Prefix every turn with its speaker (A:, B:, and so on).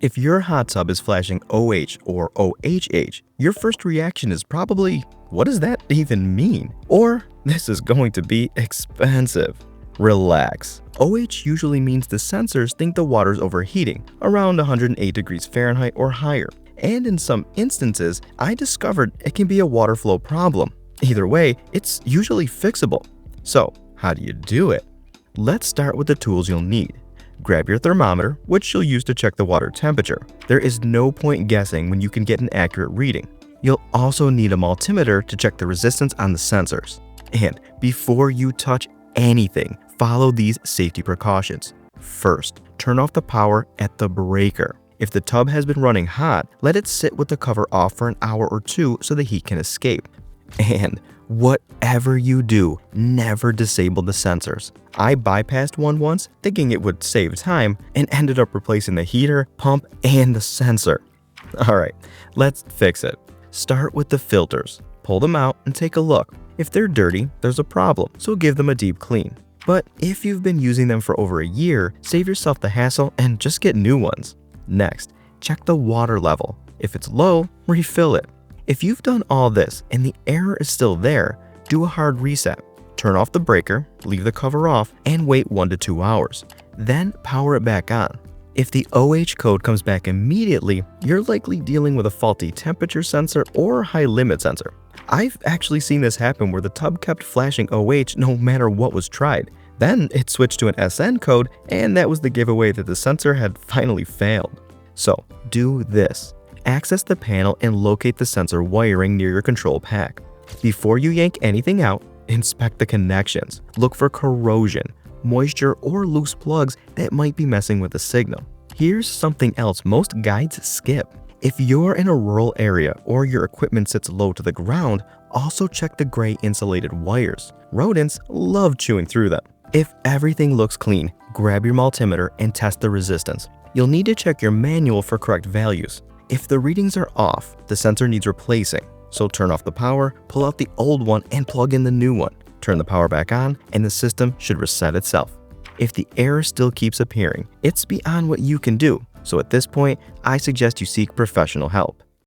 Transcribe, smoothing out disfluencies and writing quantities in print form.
A: If your hot tub is flashing OH or OHH, your first reaction is probably, what does that even mean? Or, this is going to be expensive. Relax. OH usually means the sensors think the water's overheating, around 108 degrees Fahrenheit or higher. And in some instances, I discovered it can be a water flow problem. Either way, it's usually fixable. So, how do you do it? Let's start with the tools you'll need. Grab your thermometer, which you'll use to check the water temperature. There is no point guessing when you can get an accurate reading. You'll also need a multimeter to check the resistance on the sensors. And before you touch anything, follow these safety precautions. First, turn off the power at the breaker. If the tub has been running hot, let it sit with the cover off for an hour or two so the heat can escape. And whatever you do, never disable the sensors. I bypassed one once thinking it would save time and ended up replacing the heater, pump, and the sensor. Alright, let's fix it. Start with the filters. Pull them out and take a look. If they're dirty, there's a problem, so give them a deep clean. But if you've been using them for over a year, save yourself the hassle and just get new ones. Next, check the water level. If it's low, refill it. If you've done all this and the error is still there, do a hard reset. Turn off the breaker, leave the cover off, and wait 1 to 2 hours. Then power it back on. If the OH code comes back immediately, you're likely dealing with a faulty temperature sensor or high limit sensor. I've actually seen this happen where the tub kept flashing OH no matter what was tried. Then it switched to an SN code, and that was the giveaway that the sensor had finally failed. So do this. Access the panel and locate the sensor wiring near your control pack. Before you yank anything out, inspect the connections. Look for corrosion, moisture, or loose plugs that might be messing with the signal. Here's something else most guides skip. If you're in a rural area or your equipment sits low to the ground, also check the gray insulated wires. Rodents love chewing through them. If everything looks clean, grab your multimeter and test the resistance. You'll need to check your manual for correct values. If the readings are off, the sensor needs replacing. So turn off the power, pull out the old one, and plug in the new one. Turn the power back on, and the system should reset itself. If the error still keeps appearing, it's beyond what you can do. So at this point, I suggest you seek professional help.